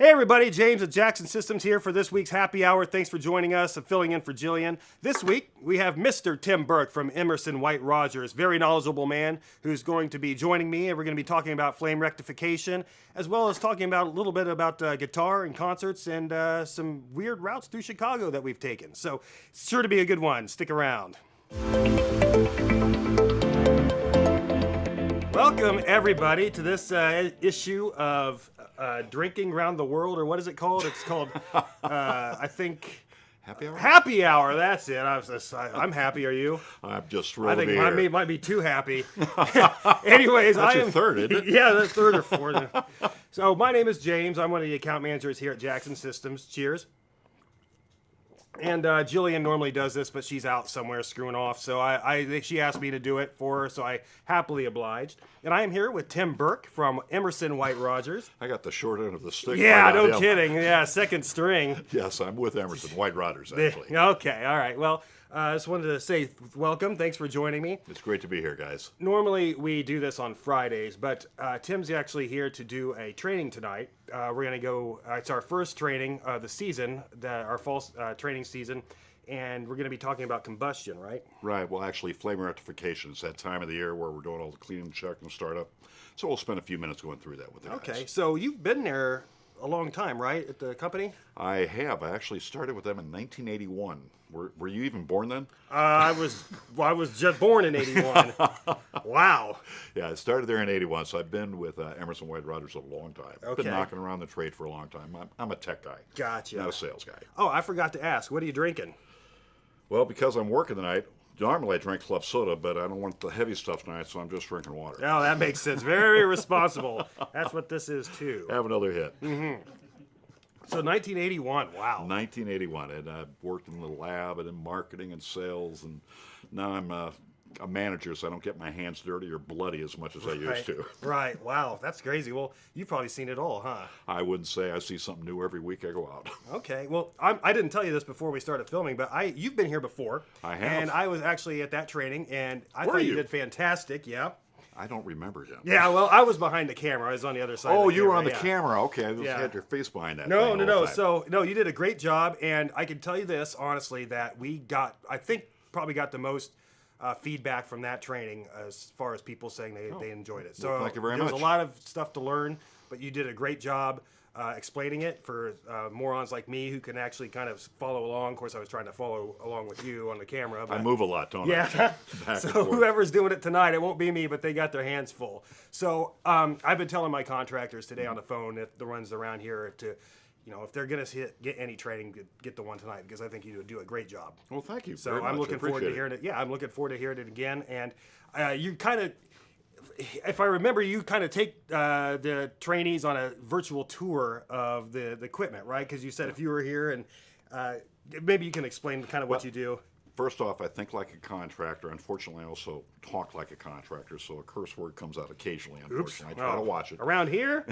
Hey everybody, James at Jackson Systems here for this week's Happy Hour. Thanks for joining us and filling in for Jillian. This week, we have Mr. Tim Burke from Emerson White Rogers, very knowledgeable man who's going to be joining me, and we're going to be talking about flame rectification, as well as talking about a little bit about guitar and concerts and some weird routes through Chicago that we've taken. So it's sure to be a good one. Stick around. Welcome everybody to this issue of Drinking Around the World, or what is it called? It's called, I think... Happy Hour? Happy Hour, that's it. I'm happy, are you? I'm just thrilled I think to be here. might be too happy. Anyways, That's your third, isn't it? Yeah, that's third or fourth. So my name is James. I'm one of the account managers here at Jackson Systems. Cheers. And Jillian normally does this, but she's out somewhere screwing off. So she asked me to do it for her, so I happily obliged. And I am here with Tim Burke from Emerson White Rogers. I got the short end of the stick. Yeah, right no now. kidding. Yeah, second string. Yes, I'm with Emerson White Rogers, actually. Okay, all right. Well, I just wanted to say welcome. Thanks for joining me. It's great to be here, guys. Normally, we do this on Fridays, but Tim's actually here to do a training tonight. We're going to go, it's our first training of the season, our fall training season, and we're going to be talking about combustion, right? Right, well, actually, flame rectification is that time of the year where we're doing all the cleaning, check, and startup. So we'll spend a few minutes going through that with the guys. Okay, so you've been there a long time, right, at the company? I have. I actually started with them in 1981. Were you even born then? I was just born in 81. Wow. Yeah, I started there in 81, so I've been with Emerson White Rogers a long time. Okay. Been knocking around the trade for a long time. I'm a tech guy. Gotcha. Not a sales guy. Oh, I forgot to ask. What are you drinking? Well, because I'm working tonight, normally I drink club soda, but I don't want the heavy stuff tonight, so I'm just drinking water. Oh, that makes sense. Very responsible. That's what this is, too. Have another hit. So 1981, wow. 1981, and I worked in the lab and in marketing and sales, and now I'm a manager, so I don't get my hands dirty or bloody as much as I used to. Right, wow, that's crazy. Well, you've probably seen it all, huh? I wouldn't say I see something new every week I go out. Okay, well, I didn't tell you this before we started filming, but you've been here before. I have. And I was actually at that training, and I Were thought you you? did fantastic, yeah. I don't remember him. Yeah, well, I was behind the camera. I was on the other side of Oh, the you camera, were on the yeah. camera. Okay, I just Yeah. had your face behind that. No, thing no, all no. the time. So, no, you did a great job, and I can tell you this, honestly, that we got, I think, probably got the most feedback from that training as far as people saying they enjoyed it. So, Well, thank you very there was much. a lot of stuff to learn, but you did a great job explaining it for morons like me who can actually kind of follow along. Of course, I was trying to follow along with you on the camera. But I move a lot, don't I? yeah. Back and So forth. whoever's doing it tonight, it won't be me, but they got their hands full. So I've been telling my contractors today on the phone, if the ones around here, to, you know, if they're gonna get any training, get the one tonight, because I think you do a great job. Well, thank you. So very much. I'm I looking forward to appreciate hearing it. Yeah, I'm looking forward to hearing it again. And you kind of, if I remember, you kind of take the trainees on a virtual tour of the equipment, right? Because you said if you were here, and maybe you can explain kind of what you do. First off, I think like a contractor. Unfortunately, I also talk like a contractor, so a curse word comes out occasionally, unfortunately. I try to watch it. Around here?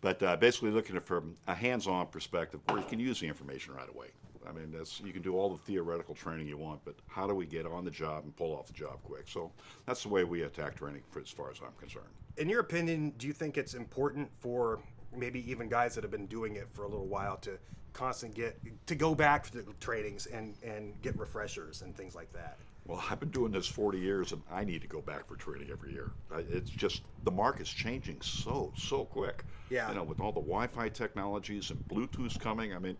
But basically looking at it from a hands-on perspective where you can use the information right away. I mean, you can do all the theoretical training you want, but how do we get on the job and pull off the job quick? So that's the way we attack training as far as I'm concerned. In your opinion, do you think it's important for maybe even guys that have been doing it for a little while to constantly go back to the trainings and get refreshers and things like that? Well, I've been doing this 40 years, and I need to go back for training every year. It's just, the market's changing so quick. Yeah. You know, with all the Wi-Fi technologies and Bluetooth's coming, I mean,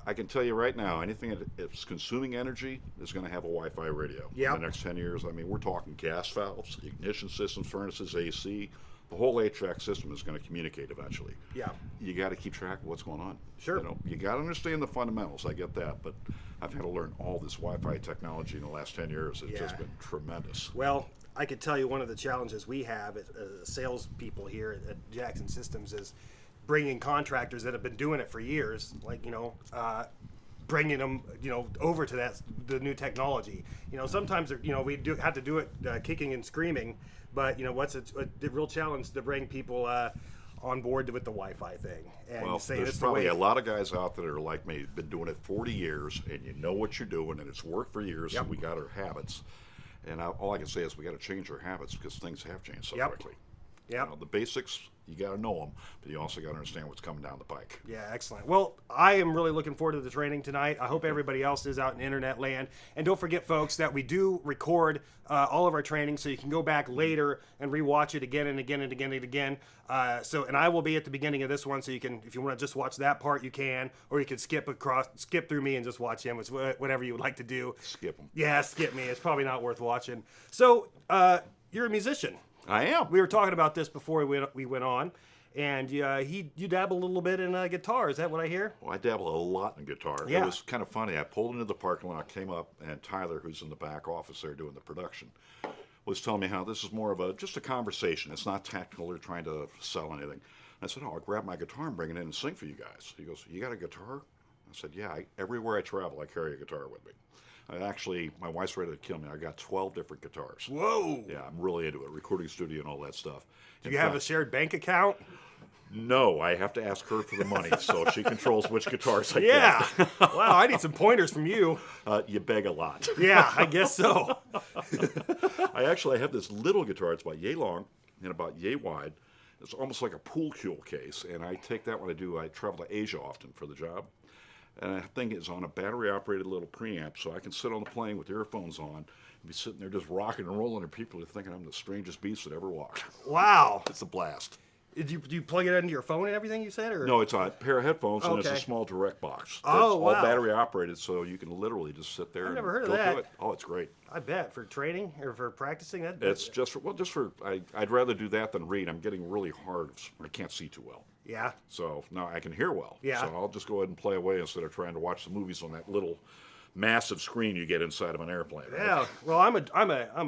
I can tell you right now, anything that's consuming energy is going to have a Wi-Fi radio Yep. in the next 10 years. I mean, we're talking gas valves, ignition systems, furnaces, AC. The whole HVAC system is going to communicate eventually. Yeah. You got to keep track of what's going on. Sure. You know, you got to understand the fundamentals. I get that, but I've had to learn all this Wi-Fi technology in the last 10 years. It's just Yeah. been tremendous. Well, I could tell you one of the challenges we have as salespeople here at Jackson Systems is bringing contractors that have been doing it for years, like, you know, bringing them, you know, over to the new technology. You know, sometimes, you know, we have to do it kicking and screaming, but, you know, the real challenge to bring people on board with the Wi-Fi thing. And Well, say there's this probably the way, a lot of guys out there that are like me, been doing it 40 years, and you know what you're doing, and it's worked for years, Yep. so we got our habits. And all I can say is we got to change our habits because things have changed so Yep. quickly. Yep. You know, the basics, You got to know them, but you also got to understand what's coming down the pike. Yeah, excellent. Well, I am really looking forward to the training tonight. I hope everybody else is out in internet land. And don't forget, folks, that we do record all of our training, so you can go back later and rewatch it again and again and again and again. And I will be at the beginning of this one, so you can, if you want to just watch that part, you can, or you can skip through me and just watch him. It's whatever you would like to do. Skip them. Yeah, skip me. It's probably not worth watching. So, you're a musician. I am. We were talking about this before we went on, and you dabble a little bit in guitar. Is that what I hear? Well, I dabble a lot in guitar. Yeah. It was kind of funny. I pulled into the parking lot, came up, and Tyler, who's in the back office there doing the production, was telling me how this is more of just a conversation. It's not technical or trying to sell anything. I said, I'll grab my guitar and bring it in and sing for you guys. He goes, you got a guitar? I said, yeah. Everywhere I travel, I carry a guitar with me. My wife's ready to kill me. I got 12 different guitars. Whoa! Yeah, I'm really into it. Recording studio and all that stuff. Do you have a shared bank account? No, I have to ask her for the money, so she controls which guitars I Yeah. get. Wow, I need some pointers from you. You beg a lot. Yeah, I guess so. I have this little guitar. It's about yay long and about yay wide. It's almost like a pool cue case, and I take that when I travel to Asia often for the job. And that thing is on a battery-operated little preamp, so I can sit on the plane with earphones on and be sitting there just rocking and rolling, and people are thinking I'm the strangest beast that ever walked. Wow. It's a blast. Do you plug it into your phone and everything you said? Or? No, it's a pair of headphones, and it's a Okay. small direct box. Oh, It's wow. all battery-operated, so you can literally just sit there I've and never heard of go that. to it. Oh, it's great. I bet, for training or for practicing that. It's I'd rather do that than read. I'm getting really hard. I can't see too well. Yeah. So now I can hear well. Yeah. So I'll just go ahead and play away instead of trying to watch the movies on that little massive screen you get inside of an airplane. Right? Yeah. Well, I'm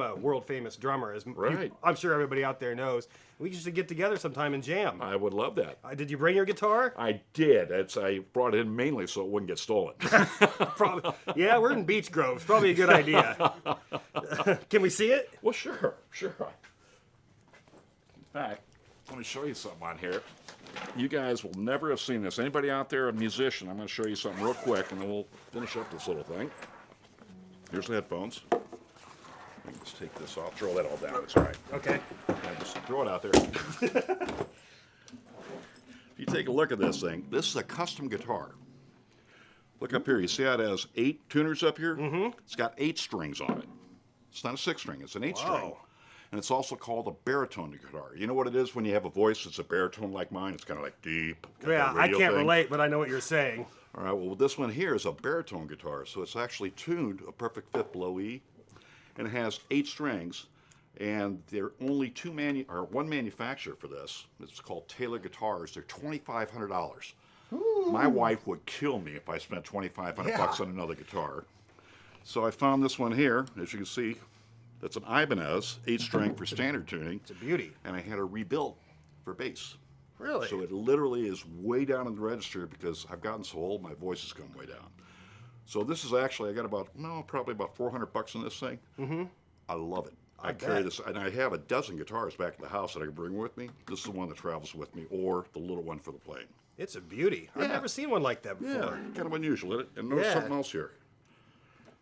a world famous drummer, as Right. I'm sure everybody out there knows. We used to get together sometime and jam. I would love that. Did you bring your guitar? I did. I brought it in mainly so it wouldn't get stolen. Probably. Yeah, we're in Beech Grove. It's probably a good idea. Can we see it? Well, sure. In fact, let me show you something on here. You guys will never have seen this. Anybody out there, a musician, I'm going to show you something real quick, and then we'll finish up this little thing. Here's the headphones. Let me just take this off. Throw that all down. It's all right. Okay. I just throw it out there. If you take a look at this thing, this is a custom guitar. Look up here. You see how it has 8 tuners up here? Mm-hmm. It's got 8 strings on it. It's not a 6-string. It's an 8-string. Wow. And it's also called a baritone guitar. You know what it is when you have a voice that's a baritone like mine? It's kind of like deep. got Yeah, that I radio can't thing. relate, but I know what you're saying. All right, well, this one here is a baritone guitar, so it's actually tuned a perfect fifth below E, and it has 8 strings, and there are only one manufacturer for this. It's called Taylor Guitars. They're $2,500. My wife would kill me if I spent $2,500 bucks on another guitar. So I found this one here, as you can see. That's an Ibanez 8-string for standard tuning. It's a beauty. And I had it rebuilt for bass. Really? So it literally is way down in the register because I've gotten so old, my voice has come way down. So this is actually, I got probably about $400 in this thing. Mm-hmm. I love it. I carry bet. this, and I have a dozen guitars back at the house that I can bring with me. This is the one that travels with me, or the little one for the plane. It's a beauty. I've Yeah. never seen one like that Yeah, before. kind of unusual, isn't it? And notice Yeah. something else here.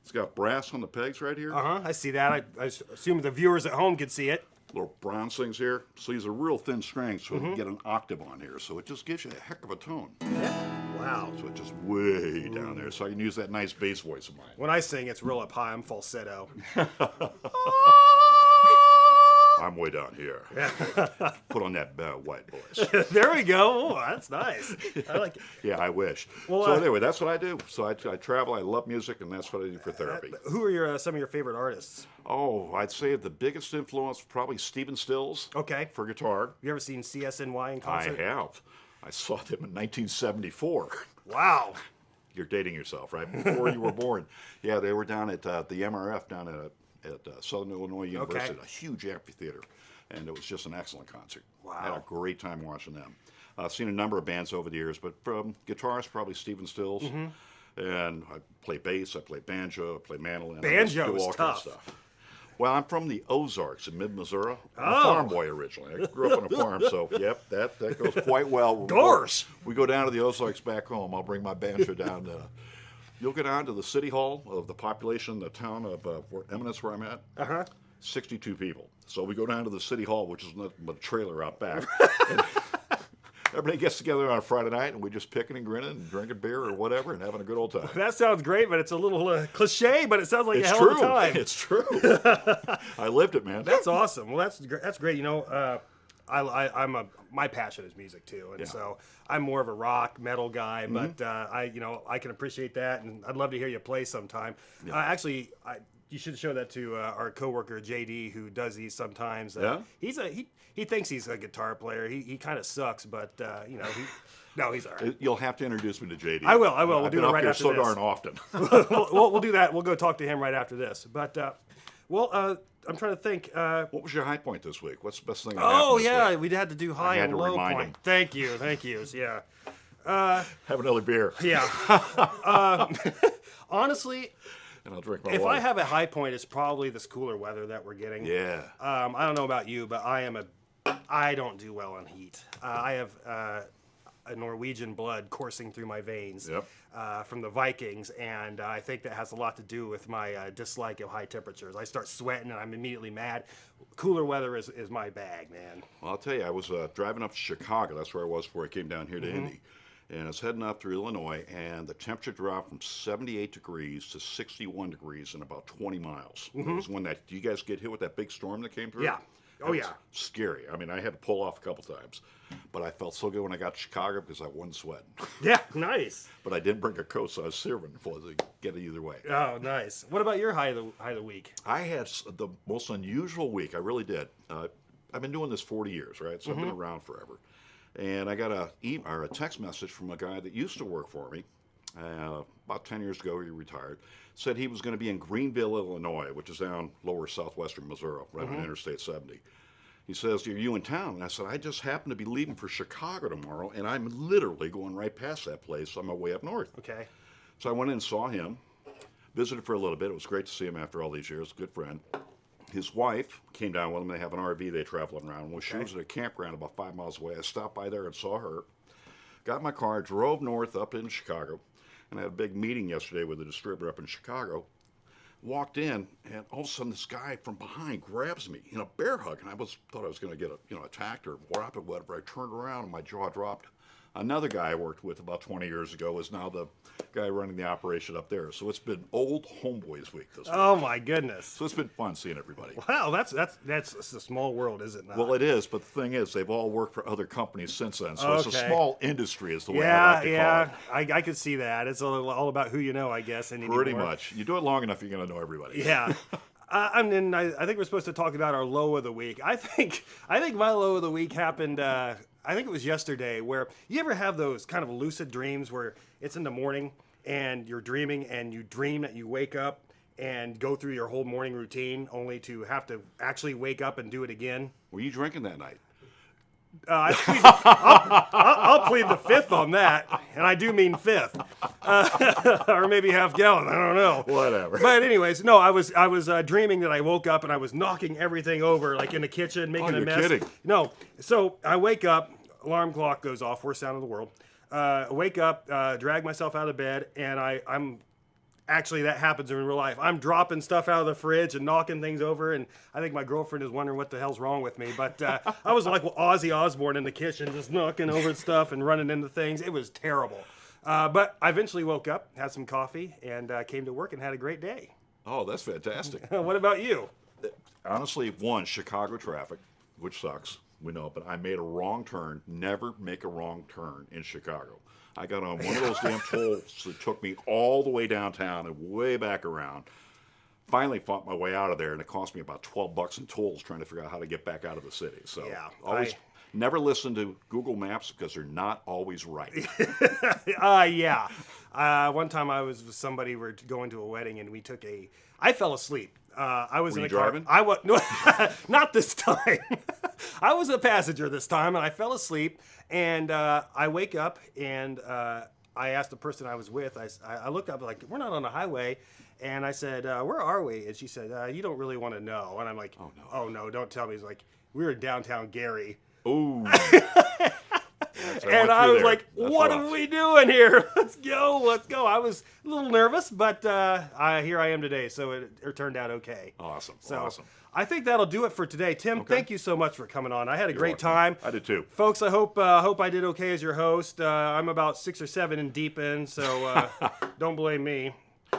It's got brass on the pegs right here. Uh-huh, I see that. I assume the viewers at home could see it. Little bronze things here. So these are real thin strings, so you can get an octave on here. So it just gives you a heck of a tone. Wow. So it's just way down there. So I can use that nice bass voice of mine. When I sing, it's real up high. I'm falsetto. I'm way down here. Put on that white voice. There we go. Oh, that's nice. I like it. Yeah, I wish. Well, So anyway, that's what I do. So I travel. I love music, and that's what I do for therapy. Who are some of your favorite artists? Oh, I'd say the biggest influence probably Stephen Stills. Okay. For guitar. Have you ever seen CSNY in I concert? have. I saw them in 1974. Wow. You're dating yourself, right? Before you were born. Yeah, they were down at the MRF down at Southern Illinois University, a huge amphitheater, and it was just an excellent concert. Wow. I had a great time watching them. I've seen a number of bands over the years, but from guitars, probably Stephen Stills, and I play bass, I play banjo, I play mandolin. I just Banjo do is all kinds of tough. stuff. Well, I'm from the Ozarks in mid-Missouri. I'm a Oh. farm boy originally. I grew up on a farm, so yep, that goes quite well. Gorse. We go down to the Ozarks back home. I'll bring my banjo down. You'll go down to the city hall of the population, the town of Eminence where I'm at. Uh-huh. 62 people. So we go down to the city hall, which is nothing but a trailer out back. And everybody gets together on a Friday night, and we just picking and grinning and drinking beer or whatever and having a good old time. That sounds great, but it's a little cliche, but it sounds like It's a hell true. of a time. It's true. I lived it, man. That's awesome. Well, that's great. You know, my passion is music too, and so I'm more of a rock metal guy. But I can appreciate that, and I'd love to hear you play sometime. Actually, you should show that to our coworker JD, who does these sometimes. He thinks he's a guitar player. He kind of sucks, but no, he's all right. You'll have to introduce me to JD. I will. We'll I've do been it up right here after so this. darn often. We'll do that. We'll go talk to him right after this. But I'm trying to think. What was your high point this week? What's the best thing that Oh happened this week? we had to do high had and to low remind point. him. Thank you. Yeah. Have another beer. Yeah. Honestly, And I'll drink my if water. I have a high point, it's probably this cooler weather that we're getting. Yeah. I don't know about you, but I don't do well on heat. I have a Norwegian blood coursing through my veins from the Vikings, and I think that has a lot to do with my dislike of high temperatures. I start sweating, and I'm immediately mad. Cooler weather is my bag, man. Well, I'll tell you, I was driving up to Chicago. That's where I was before I came down here to Indy. And I was heading up through Illinois, and the temperature dropped from 78 degrees to 61 degrees in about 20 miles. It was when do you guys get hit with that big storm that came through? Yeah. Oh, That was yeah. Scary. I mean, I had to pull off a couple times. But I felt so good when I got to Chicago because I wasn't sweating. Yeah, nice. But I didn't bring a coat, so I was serving for to get it either way. Oh, nice. What about your high of the week? I had the most unusual week. I really did. I've been doing this 40 years, right? So I've been around forever. And I got a text message from a guy that used to work for me. About 10 years ago, he retired. Said he was going to be in Greenville, Illinois, which is down lower southwestern Missouri, right on Interstate 70. He says, "Are you in town?" And I said, "I just happen to be leaving for Chicago tomorrow, and I'm literally going right past that place on my way up north." Okay. So I went in and saw him, visited for a little bit. It was great to see him after all these years. Good friend. His wife came down with him. They have an RV they travel around. When she was at a campground about 5 miles away, I stopped by there and saw her. Got in my car, drove north up into Chicago, and I had a big meeting yesterday with a distributor up in Chicago. Walked in, and all of a sudden this guy from behind grabs me in a bear hug, and I thought I was going to get attacked or whacked or whatever. I turned around and my jaw dropped. Another guy I worked with about 20 years ago is now the guy running the operation up there. So it's been old homeboys week this week. Oh my goodness. So it's been fun seeing everybody. Wow, that's a small world, is it not? Well, it is, but the thing is, they've all worked for other companies since then. So it's a Okay. small industry, is the way I like to call it. I could see that. It's all about who you know, I guess. Pretty much. You do it long enough, you're going to know everybody. Yeah. I think we're supposed to talk about our low of the week. I think my low of the week happened. I think it was yesterday. Where you ever have those kind of lucid dreams where it's in the morning and you're dreaming and you dream that you wake up and go through your whole morning routine only to have to actually wake up and do it again. Were you drinking that night? I'll plead the fifth on that, and I do mean fifth, or maybe half gallon. I don't know. Whatever. But anyways, no, I was dreaming that I woke up and I was knocking everything over, like in the kitchen, making a you're mess. kidding. No, so I wake up, alarm clock goes off, worst sound in the world. Wake up, drag myself out of bed, and I'm. Actually, that happens in real life. I'm dropping stuff out of the fridge and knocking things over, and I think my girlfriend is wondering what the hell's wrong with me. But I was like Ozzy Osbourne in the kitchen, just knocking over stuff and running into things. It was terrible. But I eventually woke up, had some coffee, and came to work and had a great day. Oh, that's fantastic. What about you? Honestly, one, Chicago traffic, which sucks. We know, but I made a wrong turn. Never make a wrong turn in Chicago. I got on one of those damn tolls that took me all the way downtown and way back around. Finally fought my way out of there, and it cost me about $12 in tolls trying to figure out how to get back out of the city. So Yeah, always never listen to Google Maps because they're not always right. Yeah. One time I was with somebody, we were going to a wedding, and I fell asleep. I was Were in you the car. driving? I was no, not this time. I was a passenger this time, and I fell asleep. And I wake up, and I asked the person I was with. I looked up, like, we're not on the highway, and I said, "Where are we?" And she said, "You don't really want to know." And I'm like, "Oh no, don't tell me." He's like, "We were in downtown Gary." Ooh. Yes, I And went I through was there. like, That's what rough. are we doing here? Let's go, let's go. I was a little nervous, but here I am today, so it turned out okay. Awesome. So Awesome. I think that'll do it for today. Tim, Okay. thank you so much for coming on. I had a great welcome. time. I did too. Folks, I hope I did okay as your host. I'm about 6 or 7 in deep in, so don't blame me.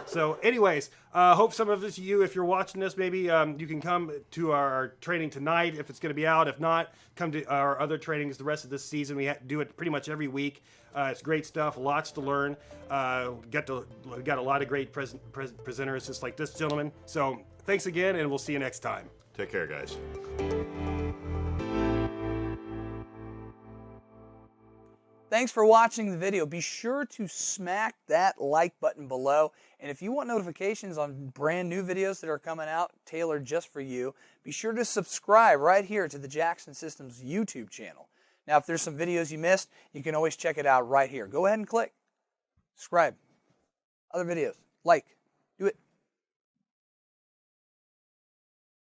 So anyways, hope some of you, if you're watching this, maybe you can come to our training tonight if it's going to be out. If not, come to our other trainings the rest of this season. We do it pretty much every week. It's great stuff, lots to learn. Got a lot of great presenters just like this gentleman. So thanks again, and we'll see you next time. Take care, guys. Thanks for watching the video. Be sure to smack that like button below. And if you want notifications on brand new videos that are coming out tailored just for you, be sure to subscribe right here to the Jackson Systems YouTube channel. Now, if there's some videos you missed, you can always check it out right here. Go ahead and click subscribe. Other videos, like.